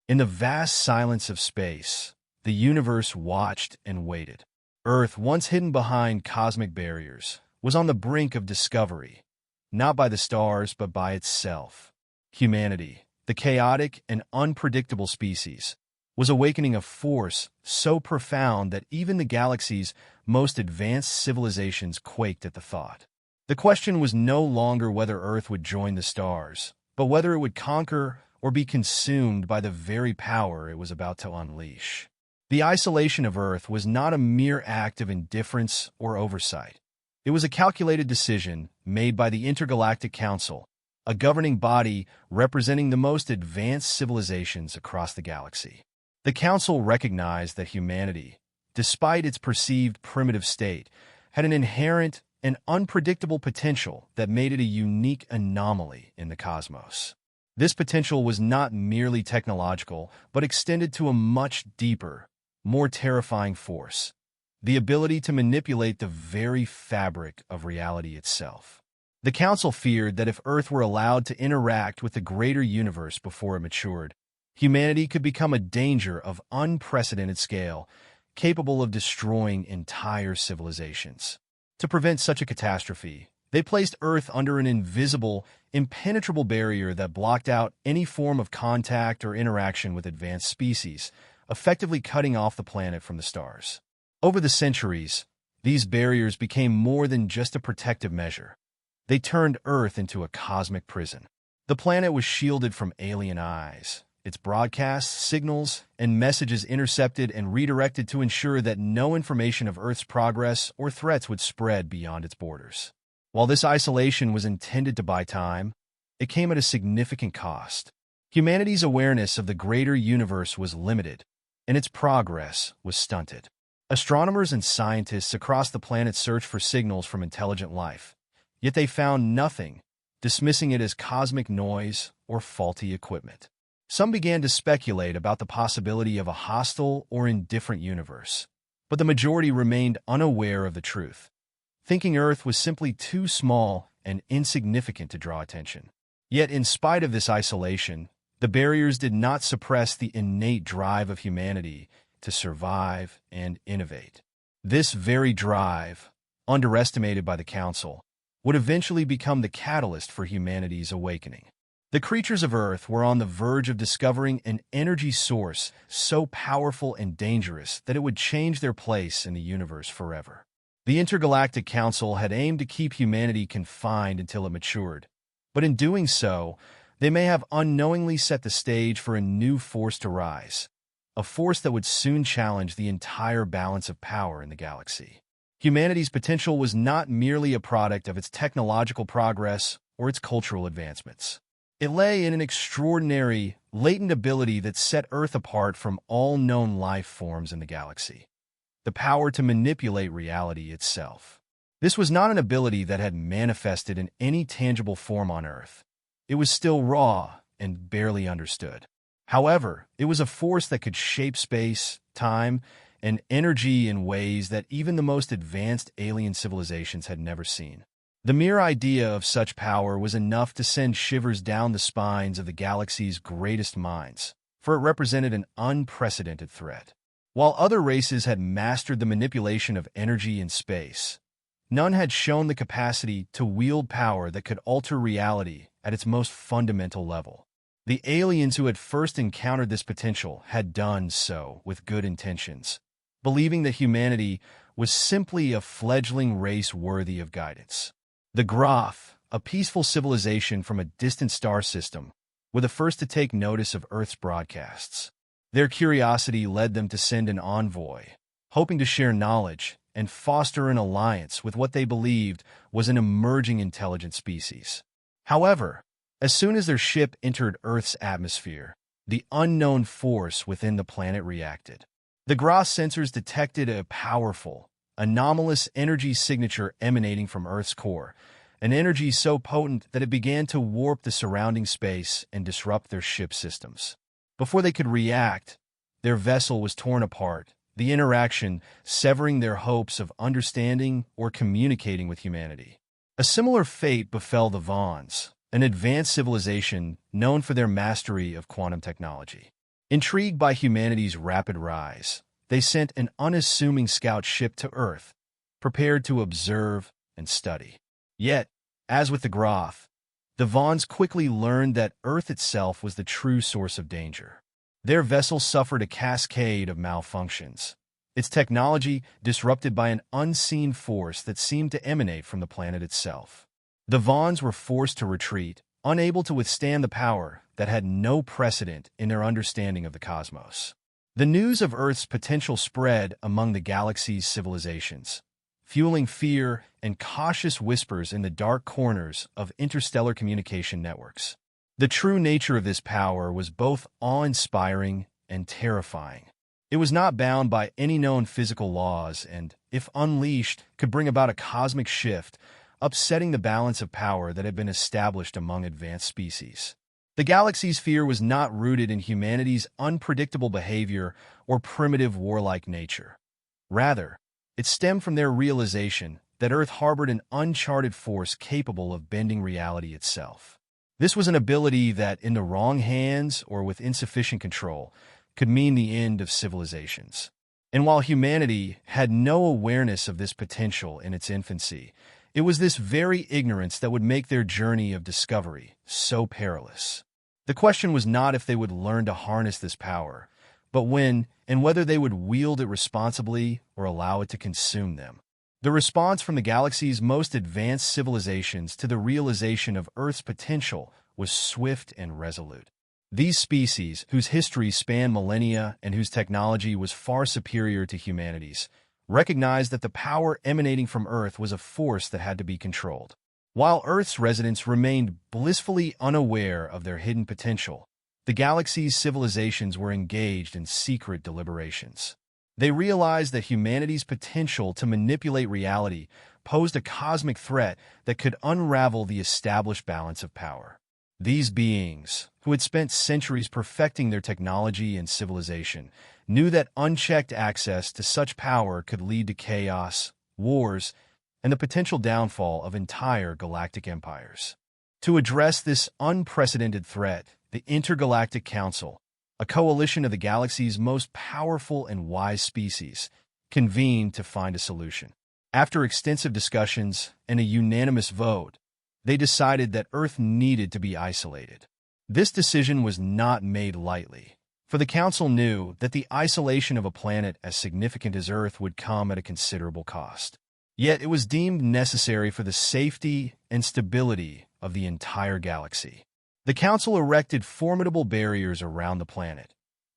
In the vast silence of space, the universe watched and waited. Earth, once hidden behind cosmic barriers, was on the brink of discovery, not by the stars but by itself. Humanity, the chaotic and unpredictable species, was awakening a force so profound that even the galaxy's most advanced civilizations quaked at the thought. The question was no longer whether Earth would join the stars, but whether it would conquer or be consumed by the very power it was about to unleash. The isolation of Earth was not a mere act of indifference or oversight. It was a calculated decision made by the Intergalactic Council, a governing body representing the most advanced civilizations across the galaxy. The Council recognized that humanity, despite its perceived primitive state, had an inherent and unpredictable potential that made it a unique anomaly in the cosmos. This potential was not merely technological, but extended to a much deeper, more terrifying force: the ability to manipulate the very fabric of reality itself. The Council feared that if Earth were allowed to interact with the greater universe before it matured, humanity could become a danger of unprecedented scale, capable of destroying entire civilizations. To prevent such a catastrophe, they placed Earth under an invisible, impenetrable barrier that blocked out any form of contact or interaction with advanced species, effectively cutting off the planet from the stars. Over the centuries, these barriers became more than just a protective measure. They turned Earth into a cosmic prison. The planet was shielded from alien eyes, its broadcasts, signals, and messages intercepted and redirected to ensure that no information of Earth's progress or threats would spread beyond its borders. While this isolation was intended to buy time, it came at a significant cost. Humanity's awareness of the greater universe was limited, and its progress was stunted. Astronomers and scientists across the planet searched for signals from intelligent life, yet they found nothing, dismissing it as cosmic noise or faulty equipment. Some began to speculate about the possibility of a hostile or indifferent universe, but the majority remained unaware of the truth, thinking Earth was simply too small and insignificant to draw attention. Yet, in spite of this isolation, the barriers did not suppress the innate drive of humanity to survive and innovate. This very drive, underestimated by the Council, would eventually become the catalyst for humanity's awakening. The creatures of Earth were on the verge of discovering an energy source so powerful and dangerous that it would change their place in the universe forever. The Intergalactic Council had aimed to keep humanity confined until it matured, but in doing so, they may have unknowingly set the stage for a new force to rise, a force that would soon challenge the entire balance of power in the galaxy. Humanity's potential was not merely a product of its technological progress or its cultural advancements. It lay in an extraordinary, latent ability that set Earth apart from all known life forms in the galaxy: the power to manipulate reality itself. This was not an ability that had manifested in any tangible form on Earth. It was still raw and barely understood. However, it was a force that could shape space, time, and energy in ways that even the most advanced alien civilizations had never seen. The mere idea of such power was enough to send shivers down the spines of the galaxy's greatest minds, for it represented an unprecedented threat. While other races had mastered the manipulation of energy in space, none had shown the capacity to wield power that could alter reality at its most fundamental level. The aliens who had first encountered this potential had done so with good intentions, believing that humanity was simply a fledgling race worthy of guidance. The Graph, a peaceful civilization from a distant star system, were the first to take notice of Earth's broadcasts. Their curiosity led them to send an envoy, hoping to share knowledge and foster an alliance with what they believed was an emerging intelligent species. However, as soon as their ship entered Earth's atmosphere, the unknown force within the planet reacted. The Graph's sensors detected a powerful, anomalous energy signature emanating from Earth's core, an energy so potent that it began to warp the surrounding space and disrupt their ship systems. Before they could react, their vessel was torn apart, the interaction severing their hopes of understanding or communicating with humanity. A similar fate befell the Vons, an advanced civilization known for their mastery of quantum technology. Intrigued by humanity's rapid rise, they sent an unassuming scout ship to Earth, prepared to observe and study. Yet, as with the Groth, the Vaughns quickly learned that Earth itself was the true source of danger. Their vessel suffered a cascade of malfunctions, its technology disrupted by an unseen force that seemed to emanate from the planet itself. The Vaughns were forced to retreat, unable to withstand the power that had no precedent in their understanding of the cosmos. The news of Earth's potential spread among the galaxy's civilizations, fueling fear and cautious whispers in the dark corners of interstellar communication networks. The true nature of this power was both awe-inspiring and terrifying. It was not bound by any known physical laws and, if unleashed, could bring about a cosmic shift, upsetting the balance of power that had been established among advanced species. The galaxy's fear was not rooted in humanity's unpredictable behavior or primitive warlike nature. Rather, it stemmed from their realization that Earth harbored an uncharted force capable of bending reality itself. This was an ability that, in the wrong hands or with insufficient control, could mean the end of civilizations. And while humanity had no awareness of this potential in its infancy, it was this very ignorance that would make their journey of discovery so perilous. The question was not if they would learn to harness this power, but when and whether they would wield it responsibly or allow it to consume them. The response from the galaxy's most advanced civilizations to the realization of Earth's potential was swift and resolute. These species, whose history spanned millennia and whose technology was far superior to humanity's, recognized that the power emanating from Earth was a force that had to be controlled. While Earth's residents remained blissfully unaware of their hidden potential, the galaxy's civilizations were engaged in secret deliberations. They realized that humanity's potential to manipulate reality posed a cosmic threat that could unravel the established balance of power. These beings, who had spent centuries perfecting their technology and civilization, knew that unchecked access to such power could lead to chaos, wars, and the potential downfall of entire galactic empires. To address this unprecedented threat, the Intergalactic Council, a coalition of the galaxy's most powerful and wise species, convened to find a solution. After extensive discussions and a unanimous vote, they decided that Earth needed to be isolated. This decision was not made lightly, for the Council knew that the isolation of a planet as significant as Earth would come at a considerable cost. Yet it was deemed necessary for the safety and stability of the entire galaxy. The Council erected formidable barriers around the planet,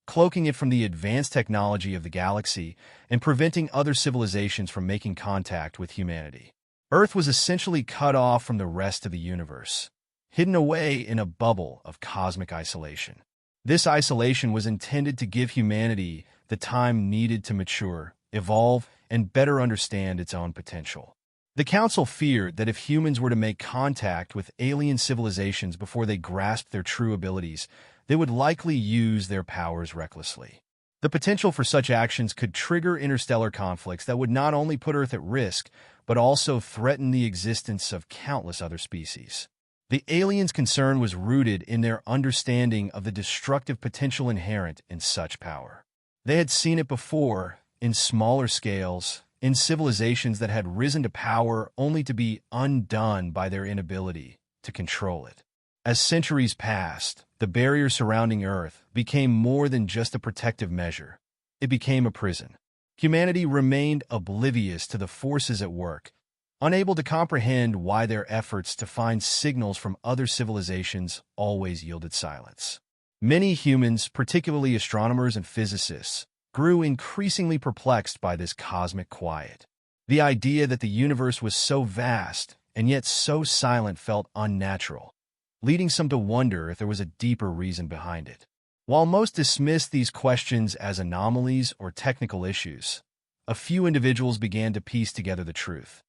cloaking it from the advanced technology of the galaxy and preventing other civilizations from making contact with humanity. Earth was essentially cut off from the rest of the universe, hidden away in a bubble of cosmic isolation. This isolation was intended to give humanity the time needed to mature, evolve, and better understand its own potential. The Council feared that if humans were to make contact with alien civilizations before they grasped their true abilities, they would likely use their powers recklessly. The potential for such actions could trigger interstellar conflicts that would not only put Earth at risk, but also threaten the existence of countless other species. The aliens' concern was rooted in their understanding of the destructive potential inherent in such power. They had seen it before, in smaller scales, in civilizations that had risen to power only to be undone by their inability to control it. As centuries passed, the barrier surrounding Earth became more than just a protective measure. It became a prison. Humanity remained oblivious to the forces at work, unable to comprehend why their efforts to find signals from other civilizations always yielded silence. Many humans, particularly astronomers and physicists, grew increasingly perplexed by this cosmic quiet. The idea that the universe was so vast and yet so silent felt unnatural, leading some to wonder if there was a deeper reason behind it. While most dismissed these questions as anomalies or technical issues, a few individuals began to piece together the truth.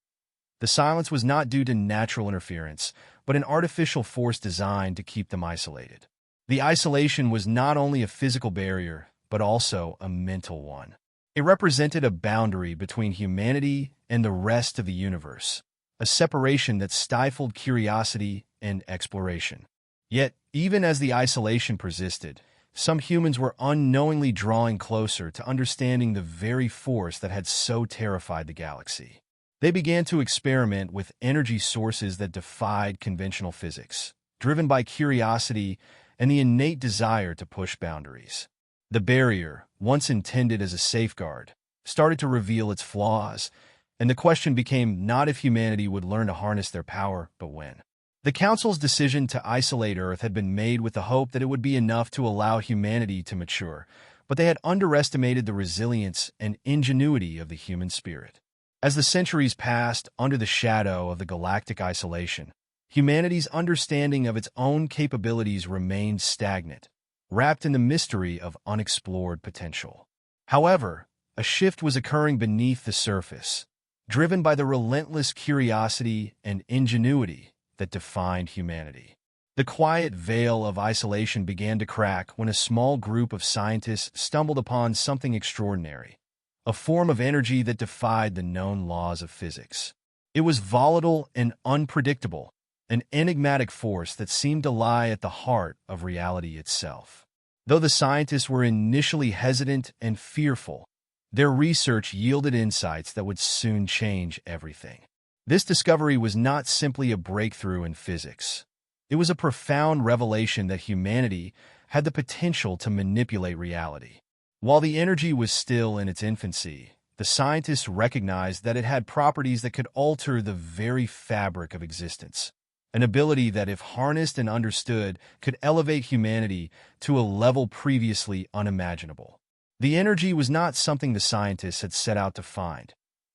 The silence was not due to natural interference, but an artificial force designed to keep them isolated. The isolation was not only a physical barrier, but also a mental one. It represented a boundary between humanity and the rest of the universe, a separation that stifled curiosity and exploration. Yet, even as the isolation persisted, some humans were unknowingly drawing closer to understanding the very force that had so terrified the galaxy. They began to experiment with energy sources that defied conventional physics, driven by curiosity and the innate desire to push boundaries. The barrier, once intended as a safeguard, started to reveal its flaws, and the question became not if humanity would learn to harness their power, but when. The Council's decision to isolate Earth had been made with the hope that it would be enough to allow humanity to mature, but they had underestimated the resilience and ingenuity of the human spirit. As the centuries passed under the shadow of the galactic isolation, humanity's understanding of its own capabilities remained stagnant, wrapped in the mystery of unexplored potential. However, a shift was occurring beneath the surface, driven by the relentless curiosity and ingenuity that defined humanity. The quiet veil of isolation began to crack when a small group of scientists stumbled upon something extraordinary, a form of energy that defied the known laws of physics. It was volatile and unpredictable, an enigmatic force that seemed to lie at the heart of reality itself. Though the scientists were initially hesitant and fearful, their research yielded insights that would soon change everything. This discovery was not simply a breakthrough in physics. It was a profound revelation that humanity had the potential to manipulate reality. While the energy was still in its infancy, the scientists recognized that it had properties that could alter the very fabric of existence, an ability that, if harnessed and understood, could elevate humanity to a level previously unimaginable. The energy was not something the scientists had set out to find.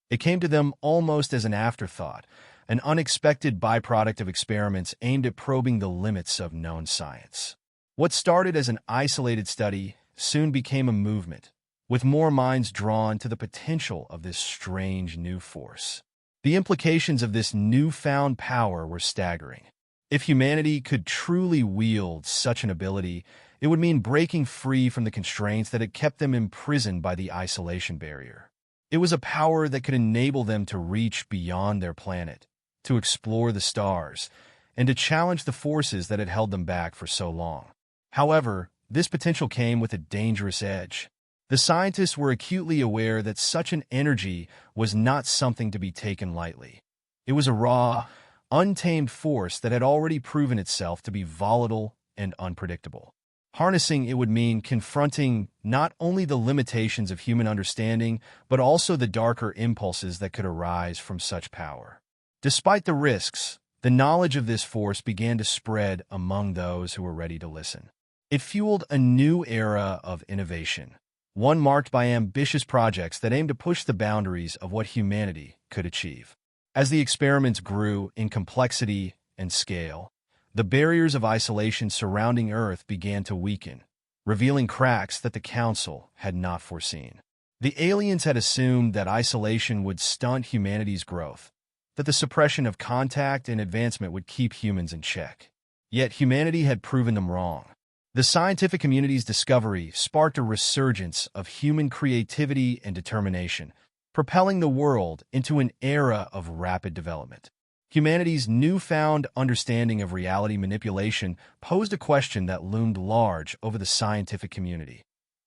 It came to them almost as an afterthought, an unexpected byproduct of experiments aimed at probing the limits of known science. What started as an isolated study soon became a movement, with more minds drawn to the potential of this strange new force. The implications of this newfound power were staggering. If humanity could truly wield such an ability, it would mean breaking free from the constraints that had kept them imprisoned by the isolation barrier. It was a power that could enable them to reach beyond their planet, to explore the stars, and to challenge the forces that had held them back for so long. However, this potential came with a dangerous edge. The scientists were acutely aware that such an energy was not something to be taken lightly. It was a raw, untamed force that had already proven itself to be volatile and unpredictable. Harnessing it would mean confronting not only the limitations of human understanding, but also the darker impulses that could arise from such power. Despite the risks, the knowledge of this force began to spread among those who were ready to listen. It fueled a new era of innovation, one marked by ambitious projects that aimed to push the boundaries of what humanity could achieve. As the experiments grew in complexity and scale, the barriers of isolation surrounding Earth began to weaken, revealing cracks that the Council had not foreseen. The aliens had assumed that isolation would stunt humanity's growth, that the suppression of contact and advancement would keep humans in check. Yet humanity had proven them wrong. The scientific community's discovery sparked a resurgence of human creativity and determination, propelling the world into an era of rapid development. Humanity's newfound understanding of reality manipulation posed a question that loomed large over the scientific community.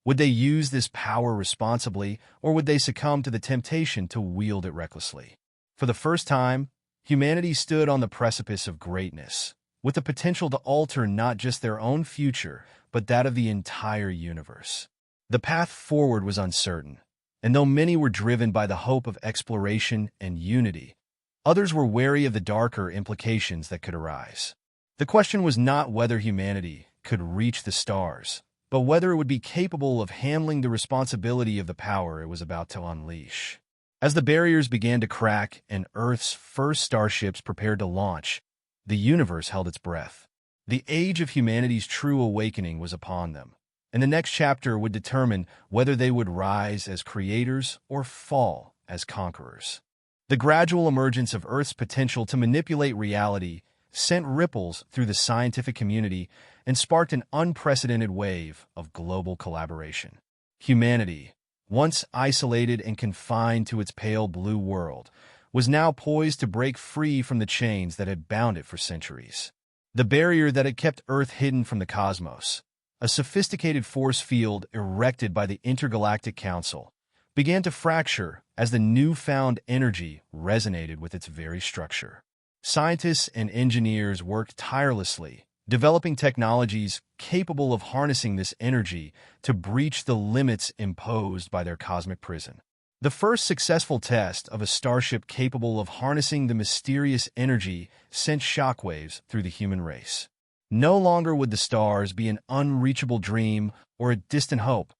Would they use this power responsibly, or would they succumb to the temptation to wield it recklessly? For the first time, humanity stood on the precipice of greatness, with the potential to alter not just their own future, but that of the entire universe. The path forward was uncertain, and though many were driven by the hope of exploration and unity, others were wary of the darker implications that could arise. The question was not whether humanity could reach the stars, but whether it would be capable of handling the responsibility of the power it was about to unleash. As the barriers began to crack and Earth's first starships prepared to launch, the universe held its breath. The age of humanity's true awakening was upon them, and the next chapter would determine whether they would rise as creators or fall as conquerors. The gradual emergence of Earth's potential to manipulate reality sent ripples through the scientific community and sparked an unprecedented wave of global collaboration. Humanity, once isolated and confined to its pale blue world, was now poised to break free from the chains that had bound it for centuries. The barrier that had kept Earth hidden from the cosmos, a sophisticated force field erected by the Intergalactic Council began to fracture as the newfound energy resonated with its very structure. Scientists and engineers worked tirelessly, developing technologies capable of harnessing this energy to breach the limits imposed by their cosmic prison. The first successful test of a starship capable of harnessing the mysterious energy sent shockwaves through the human race. No longer would the stars be an unreachable dream or a distant hope.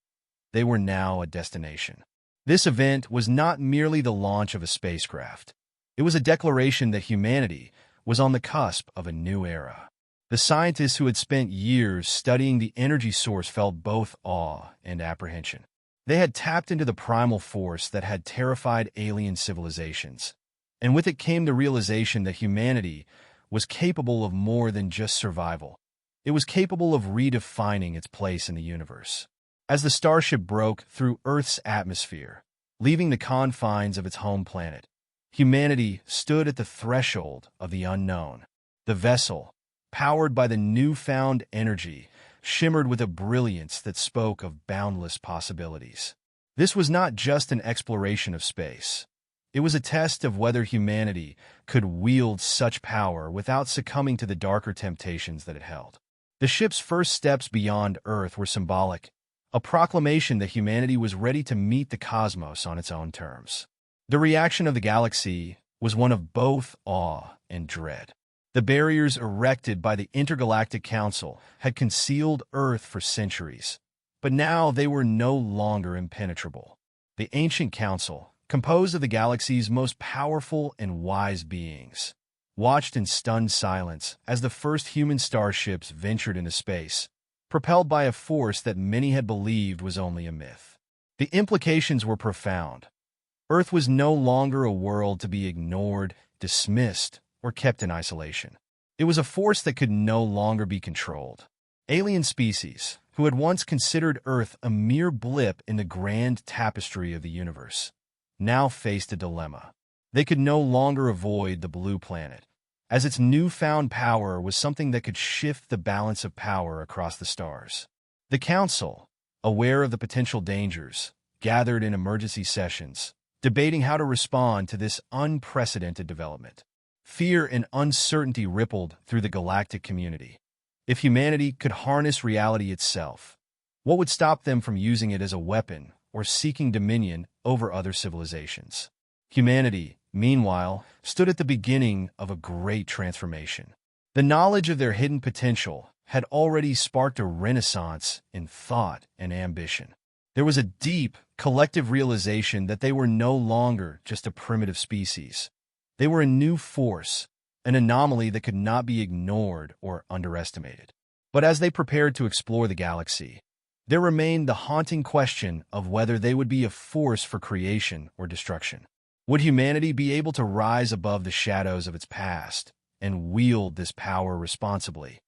They were now a destination. This event was not merely the launch of a spacecraft. It was a declaration that humanity was on the cusp of a new era. The scientists who had spent years studying the energy source felt both awe and apprehension. They had tapped into the primal force that had terrified alien civilizations, and with it came the realization that humanity was capable of more than just survival. It was capable of redefining its place in the universe. As the starship broke through Earth's atmosphere, leaving the confines of its home planet, humanity stood at the threshold of the unknown. The vessel, powered by the newfound energy, shimmered with a brilliance that spoke of boundless possibilities. This was not just an exploration of space. It was a test of whether humanity could wield such power without succumbing to the darker temptations that it held. The ship's first steps beyond Earth were symbolic, a proclamation that humanity was ready to meet the cosmos on its own terms. The reaction of the galaxy was one of both awe and dread. The barriers erected by the Intergalactic Council had concealed Earth for centuries, but now they were no longer impenetrable. The ancient council, composed of the galaxy's most powerful and wise beings, watched in stunned silence as the first human starships ventured into space, propelled by a force that many had believed was only a myth. The implications were profound. Earth was no longer a world to be ignored, dismissed, or kept in isolation. It was a force that could no longer be controlled. Alien species, who had once considered Earth a mere blip in the grand tapestry of the universe, now faced a dilemma. They could no longer avoid the blue planet, as its newfound power was something that could shift the balance of power across the stars. The Council, aware of the potential dangers, gathered in emergency sessions, debating how to respond to this unprecedented development. Fear and uncertainty rippled through the galactic community. If humanity could harness reality itself, what would stop them from using it as a weapon or seeking dominion over other civilizations? Humanity, meanwhile, stood at the beginning of a great transformation. The knowledge of their hidden potential had already sparked a renaissance in thought and ambition. There was a deep, collective realization that they were no longer just a primitive species. They were a new force, an anomaly that could not be ignored or underestimated. But as they prepared to explore the galaxy, there remained the haunting question of whether they would be a force for creation or destruction. Would humanity be able to rise above the shadows of its past and wield this power responsibly?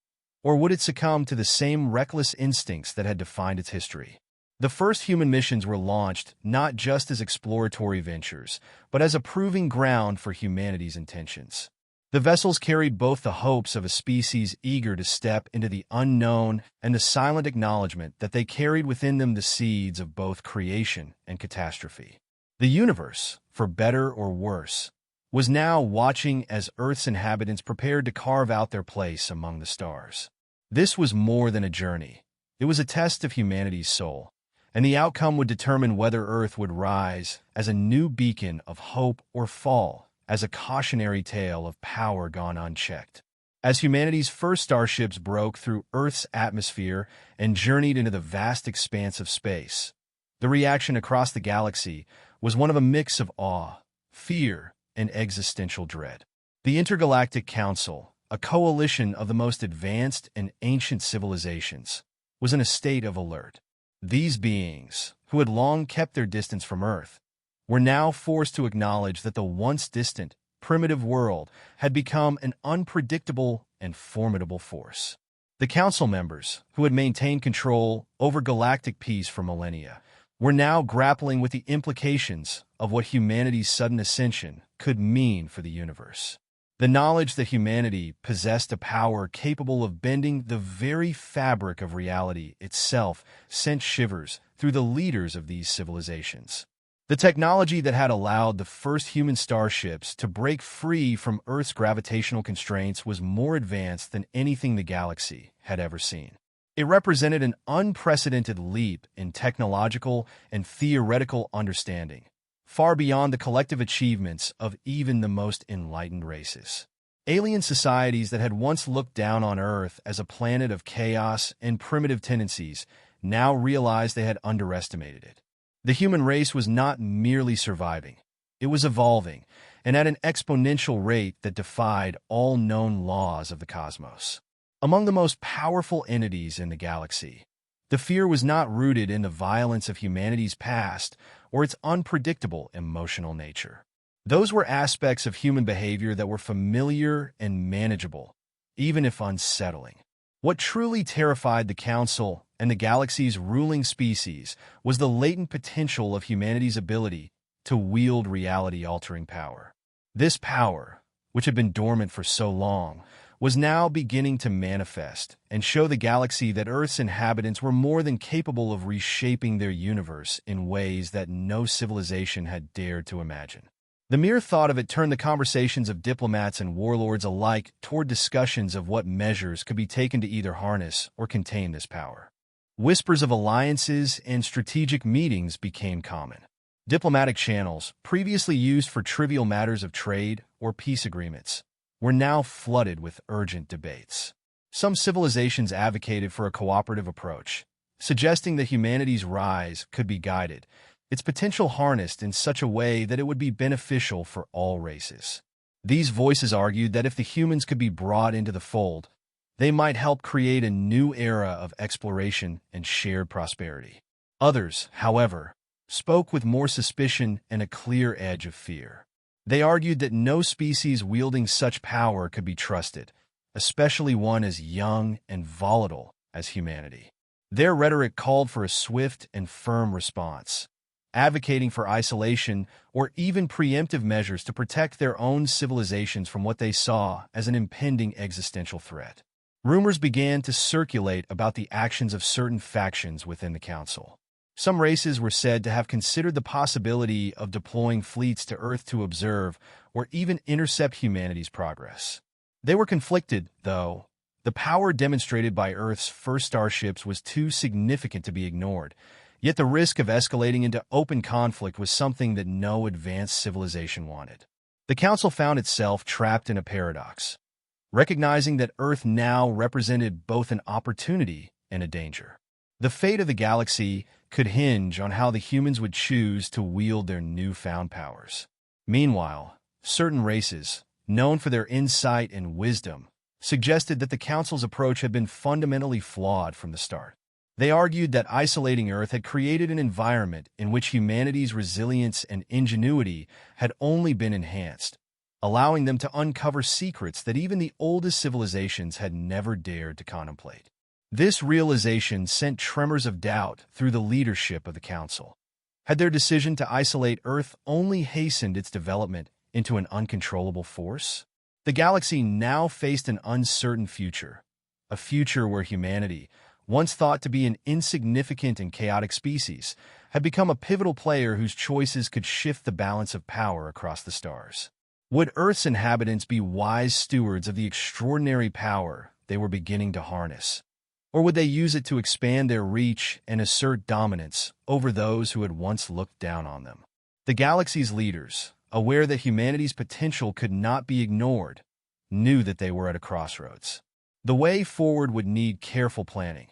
Or would it succumb to the same reckless instincts that had defined its history? The first human missions were launched not just as exploratory ventures, but as a proving ground for humanity's intentions. The vessels carried both the hopes of a species eager to step into the unknown and the silent acknowledgement that they carried within them the seeds of both creation and catastrophe. The universe, for better or worse, was now watching as Earth's inhabitants prepared to carve out their place among the stars. This was more than a journey. It was a test of humanity's soul, and the outcome would determine whether Earth would rise as a new beacon of hope or fall as a cautionary tale of power gone unchecked. As humanity's first starships broke through Earth's atmosphere and journeyed into the vast expanse of space, the reaction across the galaxy was one of a mix of awe, fear, and existential dread. The Intergalactic Council, a coalition of the most advanced and ancient civilizations, was in a state of alert. These beings, who had long kept their distance from Earth, were now forced to acknowledge that the once distant, primitive world had become an unpredictable and formidable force. The Council members, who had maintained control over galactic peace for millennia, were now grappling with the implications of what humanity's sudden ascension could mean for the universe. The knowledge that humanity possessed a power capable of bending the very fabric of reality itself sent shivers through the leaders of these civilizations. The technology that had allowed the first human starships to break free from Earth's gravitational constraints was more advanced than anything the galaxy had ever seen. It represented an unprecedented leap in technological and theoretical understanding, far beyond the collective achievements of even the most enlightened races. Alien societies that had once looked down on Earth as a planet of chaos and primitive tendencies now realized they had underestimated it. The human race was not merely surviving, it was evolving, and at an exponential rate that defied all known laws of the cosmos. Among the most powerful entities in the galaxy, the fear was not rooted in the violence of humanity's past or its unpredictable emotional nature. Those were aspects of human behavior that were familiar and manageable, even if unsettling. What truly terrified the Council and the galaxy's ruling species was the latent potential of humanity's ability to wield reality-altering power. This power, which had been dormant for so long, was now beginning to manifest and show the galaxy that Earth's inhabitants were more than capable of reshaping their universe in ways that no civilization had dared to imagine. The mere thought of it turned the conversations of diplomats and warlords alike toward discussions of what measures could be taken to either harness or contain this power. Whispers of alliances and strategic meetings became common. Diplomatic channels, previously used for trivial matters of trade or peace agreements, were now flooded with urgent debates. Some civilizations advocated for a cooperative approach, suggesting that humanity's rise could be guided, its potential harnessed in such a way that it would be beneficial for all races. These voices argued that if the humans could be brought into the fold, they might help create a new era of exploration and shared prosperity. Others, however, spoke with more suspicion and a clear edge of fear. They argued that no species wielding such power could be trusted, especially one as young and volatile as humanity. Their rhetoric called for a swift and firm response, advocating for isolation or even preemptive measures to protect their own civilizations from what they saw as an impending existential threat. Rumors began to circulate about the actions of certain factions within the Council. Some races were said to have considered the possibility of deploying fleets to Earth to observe or even intercept humanity's progress. They were conflicted, though. The power demonstrated by Earth's first starships was too significant to be ignored, yet the risk of escalating into open conflict was something that no advanced civilization wanted. The Council found itself trapped in a paradox, recognizing that Earth now represented both an opportunity and a danger. The fate of the galaxy could hinge on how the humans would choose to wield their newfound powers. Meanwhile, certain races, known for their insight and wisdom, suggested that the Council's approach had been fundamentally flawed from the start. They argued that isolating Earth had created an environment in which humanity's resilience and ingenuity had only been enhanced, allowing them to uncover secrets that even the oldest civilizations had never dared to contemplate. This realization sent tremors of doubt through the leadership of the Council. Had their decision to isolate Earth only hastened its development into an uncontrollable force? The galaxy now faced an uncertain future, a future where humanity, once thought to be an insignificant and chaotic species, had become a pivotal player whose choices could shift the balance of power across the stars. Would Earth's inhabitants be wise stewards of the extraordinary power they were beginning to harness? Or would they use it to expand their reach and assert dominance over those who had once looked down on them? The galaxy's leaders, aware that humanity's potential could not be ignored, knew that they were at a crossroads. The way forward would need careful planning,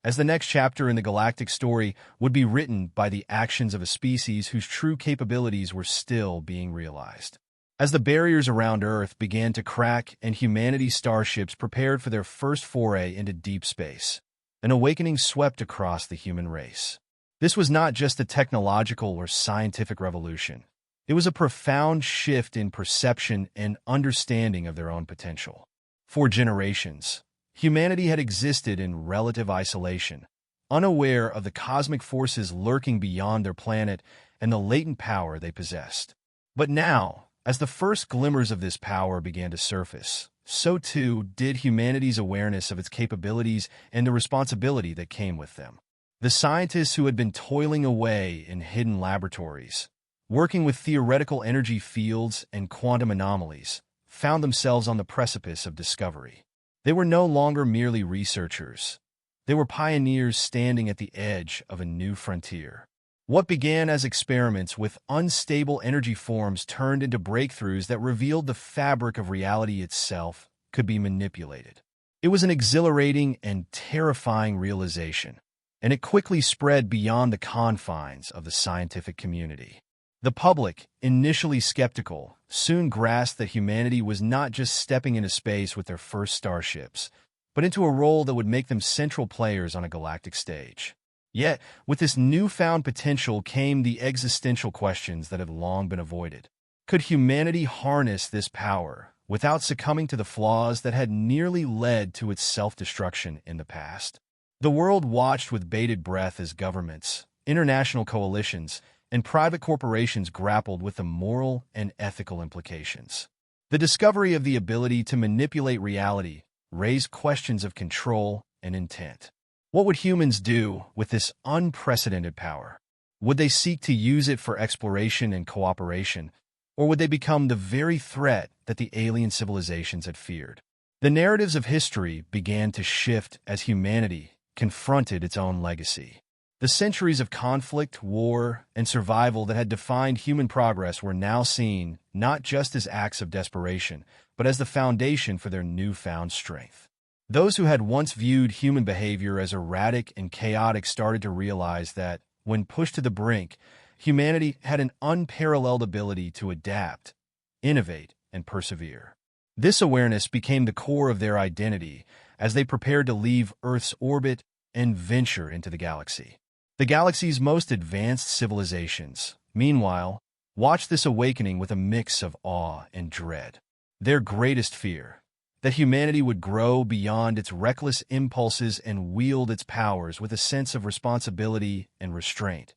as the next chapter in the galactic story would be written by the actions of a species whose true capabilities were still being realized. As the barriers around Earth began to crack and humanity's starships prepared for their first foray into deep space, an awakening swept across the human race. This was not just a technological or scientific revolution. It was a profound shift in perception and understanding of their own potential. For generations, humanity had existed in relative isolation, unaware of the cosmic forces lurking beyond their planet and the latent power they possessed. But now, As the first glimmers of this power began to surface, so too did humanity's awareness of its capabilities and the responsibility that came with them. The scientists who had been toiling away in hidden laboratories, working with theoretical energy fields and quantum anomalies, found themselves on the precipice of discovery. They were no longer merely researchers. They were pioneers standing at the edge of a new frontier. What began as experiments with unstable energy forms turned into breakthroughs that revealed the fabric of reality itself could be manipulated. It was an exhilarating and terrifying realization, and it quickly spread beyond the confines of the scientific community. The public, initially skeptical, soon grasped that humanity was not just stepping into space with their first starships, but into a role that would make them central players on a galactic stage. Yet, with this newfound potential came the existential questions that had long been avoided. Could humanity harness this power without succumbing to the flaws that had nearly led to its self-destruction in the past? The world watched with bated breath as governments, international coalitions, and private corporations grappled with the moral and ethical implications. The discovery of the ability to manipulate reality raised questions of control and intent. What would humans do with this unprecedented power? Would they seek to use it for exploration and cooperation, or would they become the very threat that the alien civilizations had feared? The narratives of history began to shift as humanity confronted its own legacy. The centuries of conflict, war, and survival that had defined human progress were now seen not just as acts of desperation, but as the foundation for their newfound strength. Those who had once viewed human behavior as erratic and chaotic started to realize that, when pushed to the brink, humanity had an unparalleled ability to adapt, innovate, and persevere. This awareness became the core of their identity as they prepared to leave Earth's orbit and venture into the galaxy. The galaxy's most advanced civilizations, meanwhile, watched this awakening with a mix of awe and dread. Their greatest fear, that humanity would grow beyond its reckless impulses and wield its powers with a sense of responsibility and restraint,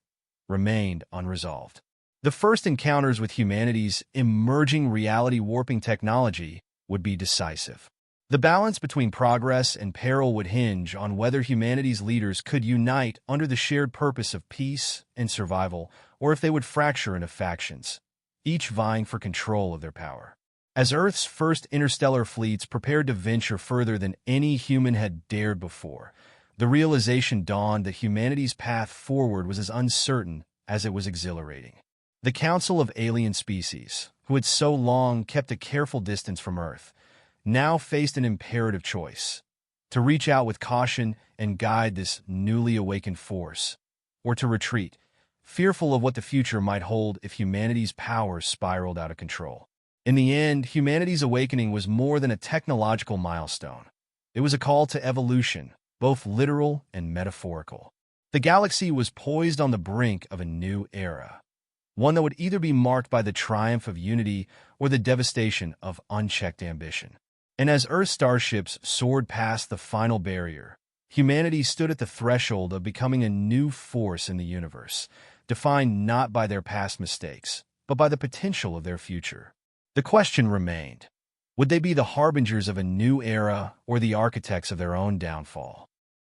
remained unresolved. The first encounters with humanity's emerging reality-warping technology would be decisive. The balance between progress and peril would hinge on whether humanity's leaders could unite under the shared purpose of peace and survival, or if they would fracture into factions, each vying for control of their power. As Earth's first interstellar fleets prepared to venture further than any human had dared before, the realization dawned that humanity's path forward was as uncertain as it was exhilarating. The Council of Alien Species, who had so long kept a careful distance from Earth, now faced an imperative choice: to reach out with caution and guide this newly awakened force, or to retreat, fearful of what the future might hold if humanity's power spiraled out of control. In the end, humanity's awakening was more than a technological milestone. It was a call to evolution, both literal and metaphorical. The galaxy was poised on the brink of a new era, one that would either be marked by the triumph of unity or the devastation of unchecked ambition. And as Earth's starships soared past the final barrier, humanity stood at the threshold of becoming a new force in the universe, defined not by their past mistakes, but by the potential of their future. The question remained: would they be the harbingers of a new era or the architects of their own downfall?